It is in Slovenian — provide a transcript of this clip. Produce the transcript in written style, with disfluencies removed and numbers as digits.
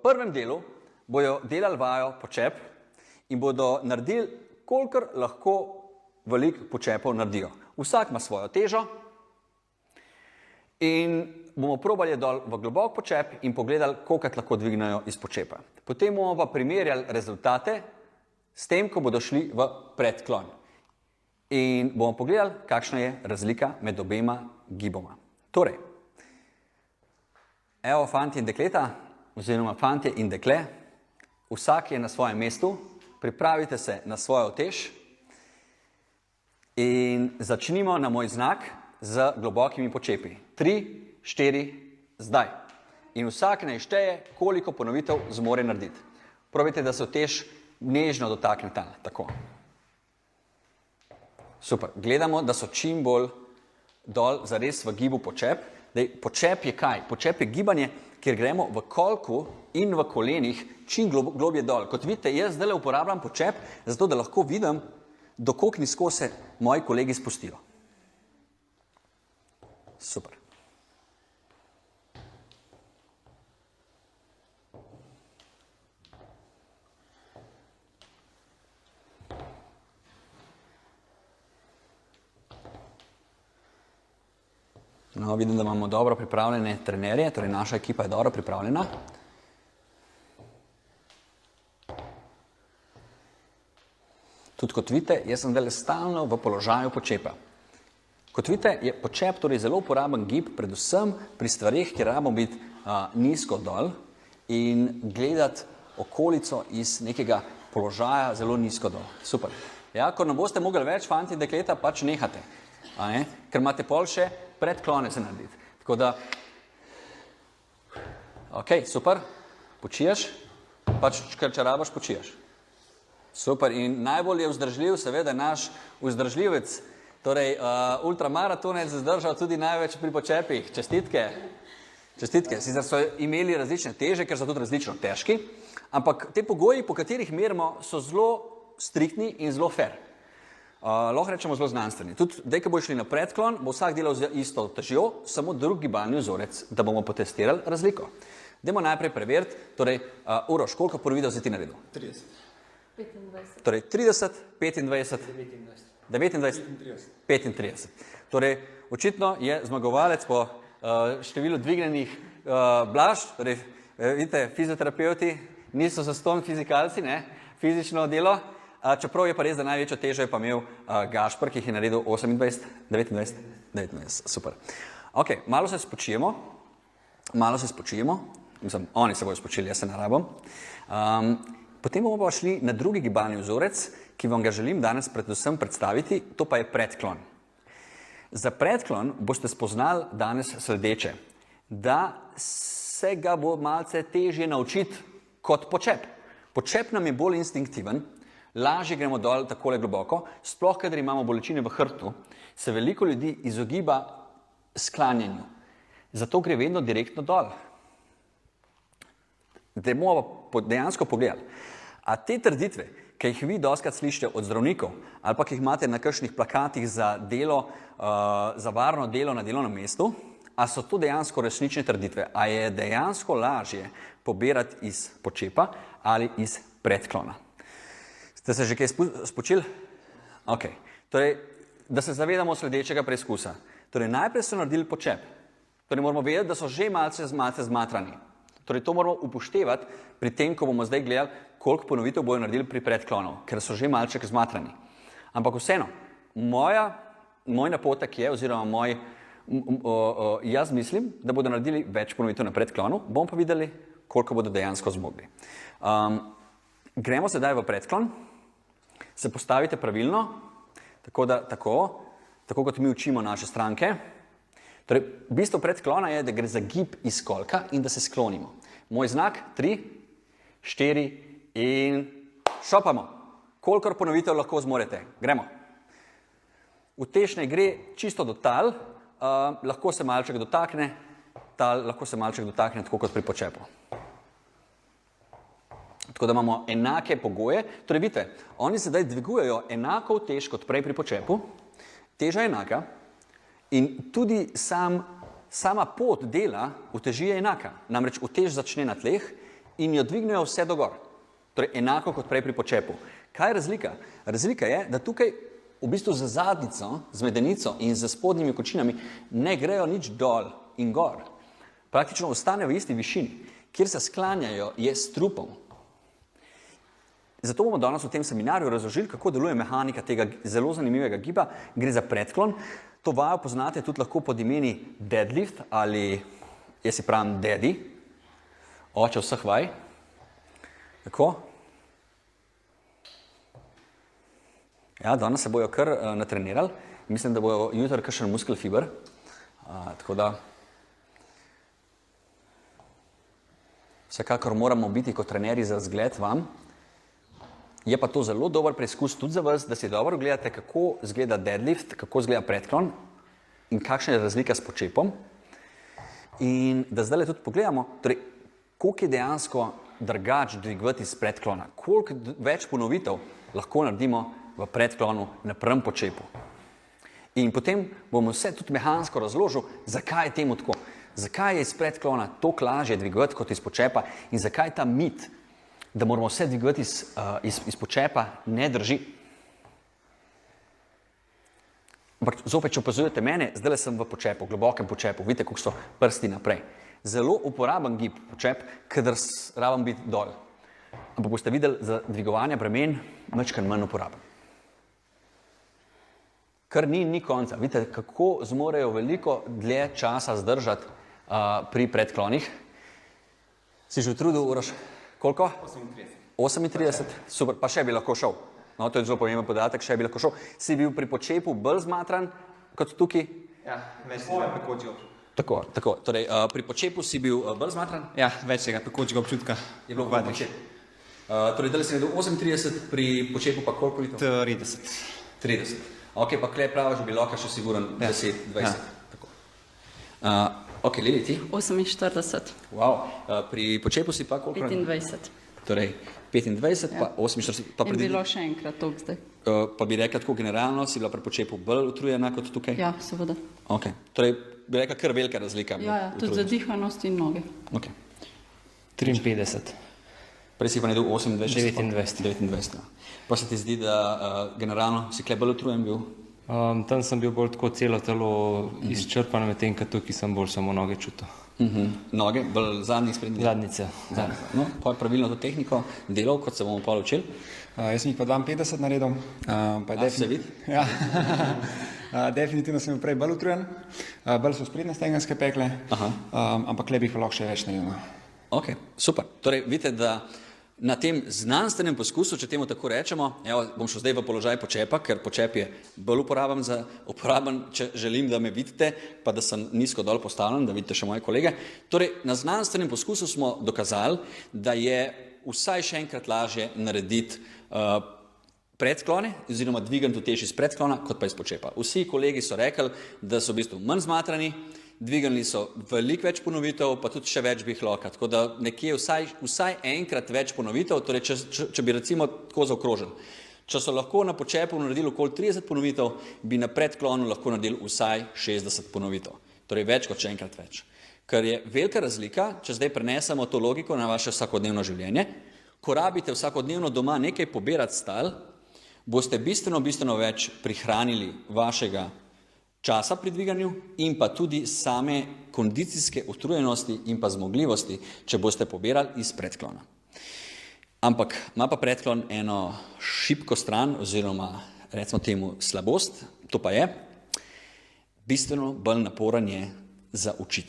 prvem delu bojo delali vajo počep in bodo naredili, kolikor lahko veliko počepov naredijo. Vsak ima svojo težo in bomo probali dol v globok počep in pogledali, koliko lahko dvignejo iz počepa. Potem bomo pa primerjali rezultate s tem, ko bodo šli v predklon. In bomo pogledali, kakšna je razlika med obema giboma. Torej, evo fantje in dekleta, oziroma fantje in dekle, vsak je na svojem mestu, pripravite se na svojo utež in začnimo na moj znak z globokimi počepi. 3, 4, zdaj. In vsak naj šteje, koliko ponovitev zmore narediti. Probajte, da se utež nežno dotakne tam, tako. Super. Gledamo, da so čim bolj dol zares v gibu počep. Počep je kaj? Počep je gibanje, kjer gremo v kolku in v kolenih čim globje dol. Kot vidite, jaz zdaj uporabljam počep, zato da lahko vidim, do koliko nizko se moji kolegi spustijo. Super. No, vidim, da imamo dobro pripravljene trenerje, torej naša ekipa je dobro pripravljena. Tudi kot vidite, jaz sem zdaj stalno v položaju počepa. Kot vidite, je počep torej zelo uporaben gib, predvsem pri stvareh, kjer rabimo biti nizko dol in gledati okolico iz nekega položaja zelo nizko dol. Super. Ja, ko ne boste mogli več, fanti in dekleta, pač nehate. Ker imate pol še predklone se narediti. Tako da, ok, super, počiješ, pač ker če rabaš, počiješ. Super, in najbolj je vzdržljiv, seveda naš vzdržljivec, torej ultramaratonec zdržal tudi največ pri počepih. Čestitke. Čestitke. Sicer so imeli različne teže, ker so tudi različno težki, ampak te pogoji, po katerih merimo, so zelo striktni in zelo fair. Lahko rečemo zelo znanstveni. Tudi, ko bo šli na predklon, bo vsak delal z isto težjo, samo drug gibalni vzorec, da bomo potestirali razliko. Dajmo najprej preveriti, torej, Uroš, koliko ponovitev si ti naredil? 30. 25. Torej, 30, 25, 29, 35. Torej, očitno je zmagovalec po številu dvignjenih Blaž, torej, vidite, fizioterapeuti niso zastonj fizikalci, ne, fizično delo, čeprav je pa res, da največjo težo je pa imel Gašper, ki jih je naredil 28, 29, super. Ok, malo se spočijemo, mislim, oni se bojo spočili, jaz se ne rabim. Potem bomo pa šli na drugi gibalni vzorec, ki vam ga želim danes predvsem predstaviti, to pa je predklon. Za predklon boste spoznali danes sledeče, da se ga bo malce težje naučiti kot počep. Počep nam je bolj instinktiven, lažje gremo dol takole globoko, sploh kadar imamo bolečine v hrbtu, se veliko ljudi izogiba sklanjanju. Zato gre vedno direktno dol. Bomo pa dejansko pogledali. A te trditve, ki jih vi dostikrat slišite od zdravnikov, ali pa ki jih imate na kakšnih plakatih za delo, za varno delo na delovnem mestu, a so to dejansko resnične trditve? A je dejansko lažje pobirati iz počepa ali iz predklona? Ste se že kaj spočili? Ok. Torej, da se zavedamo sledečega preizkusa. Torej, najprej so naredili počep. Torej, moramo vedeti, da so že malce zmatrani. Torej, to moramo upoštevati pri tem, ko bomo zdaj gledali, koliko ponovitev bojo naredili pri predklonu, ker so že malček zmatrani. Ampak vseeno, moj napotek je, oziroma jaz mislim, da bodo naredili več ponovitev na predklonu, bomo pa videli, koliko bodo dejansko zmogli. Gremo sedaj v predklon. Se postavite pravilno, tako kot mi učimo naše stranke. Torej, bistvo predklona je, da gre za gib iz kolka in da se sklonimo. Moj znak, 3, 4 in šopamo. Kolikor ponovitev lahko zmorete. Gremo. Utež naj gre čisto do tal, lahko se malček dotakne, tako kot pri počepu. Tako da imamo enake pogoje. Torej, vidite, oni sedaj dvigujejo enako utež kot prej pri počepu, teža je enaka in tudi sama pot dela uteži je enaka. Namreč utež začne na tleh in jo dvignejo vse do gor. Torej, enako kot prej pri počepu. Kaj je razlika? Razlika je, da tukaj v bistvu z zadnjico, z medenico in z spodnjimi kočinami ne grejo nič dol in gor. Praktično ostane v isti višini. Kjer se sklanjajo, je s trupom. Zato bomo danes v tem seminarju razložili, kako deluje mehanika tega zelo zanimivega giba. Gre za predklon. To vajo poznate tudi lahko pod imeni deadlift ali, jaz si pravim, daddy, oče vseh vaj. Tako. Ja, danes se bojo kar natrenirali. Mislim, da bojo jutri kakšen muskel fiber. Tako da vsekakor moramo biti kot trenerji za zgled vam. Je pa to zelo dober preizkus tudi za vas, da si dobro gledate, kako izgleda deadlift, kako izgleda predklon in kakšna je razlika s počepom. In da zdaj tudi pogledamo, torej, koliko je dejansko drugače dvigovati iz predklona, koliko več ponovitev lahko naredimo v predklonu na prvem počepu. In potem bomo vse tudi mehansko razložil, zakaj je temu tako. Zakaj je iz predklona toliko lažje dvigovati kot iz počepa in zakaj ta mit, da moramo vse dvigovati iz počepa, ne drži. Ampak zopet, če opazujete mene, zdaj sem v počepu, globokem počepu, vidite, koliko so prsti naprej. Zelo uporaben gib počep, kadar rabim biti dol. Ampak boste videli, za dvigovanje bremen majčkeno manj uporaben. Kar ni konca. Vidite, kako zmorejo veliko dlje časa zdržati pri predklonih. Si že utrudil, Uroš? Koliko? 38. Super, pa še bi lahko šel. No, to je zelo pomemben podatek, še bi lahko šel. Si bil pri počepu bolj zmatran kot tukaj? Ja, več tega pekočega občutka. Tako. Torej, pri počepu si bil bolj zmatran? Ja, več tega pekočega občutka. Je bilo v počepu. Torej, dali si naredil 38, pri počepu pa koliko litev? 30. Ok, pa kle prava, že bi lahko še siguren 10, 20. Ja. Tako. Ok, Lili, ti? 48. Wow. Pri počepu si pa koliko? 25. Torej, 25 pa 48. Pa in bilo še enkrat toliko zdaj. Pa bi rekla tako generalno, si bila pri počepu bolj utrujena kot tukaj? Ja, seveda. Ok, torej bi rekla kar velika razlika. Ja, tudi zadihanost in noge. Ok. 53. Prej si pa naredil 28? 29. Pa se ti zdi, da generalno si kle bolj utrujen bil? Tam sem bil bolj tako celo telo izčrpan, medtem ko tukaj sem bolj samo noge čutil. Noge, bolj zadnjih sprednjih? Zadnjice. No, pa je pravilno to tehniko delal, kot se bomo pa učili? Jaz sem jih pa 52 naredil. Se vidi? Ja. Definitivno sem bil prej bolj utrujen, bolj so sprednje stegenske pekle, ampak le bi jih lahko še več naredil. Ok, super. Torej, vidite, da na tem znanstvenem poskusu, če temu tako rečemo, bom šel zdaj v položaj počepa, ker počep je bolj uporaben, če želim, da me vidite, pa da sem nizko dol postavljen, da vidite še moje kolege. Torej, na znanstvenem poskusu smo dokazali, da je vsaj še enkrat lažje narediti predklone, oziroma dvigant utež iz predklona, kot pa iz počepa. Vsi kolegi so rekli, da so v bistvu manj zmatrani, dvignili so veliko več ponovitev, pa tudi še več bi jih lahko. Tako da nekje vsaj enkrat več ponovitev, torej če bi recimo tako zaokrožili. Če so lahko na počepu naredili okoli 30 ponovitev, bi na predklonu lahko naredili vsaj 60 ponovitev. Torej več kot še enkrat več. Ker je velika razlika, če zdaj prenesemo to logiko na vaše vsakodnevno življenje. Ko rabite vsakodnevno doma nekaj pobirati stal, boste bistveno več prihranili vašega časa pri dviganju in pa tudi same kondicijske utrujenosti in pa zmogljivosti, če boste pobirali iz predklona. Ampak ima pa predklon eno šibko stran oziroma recimo temu slabost, to pa je bistveno bolj naporen je za učiti.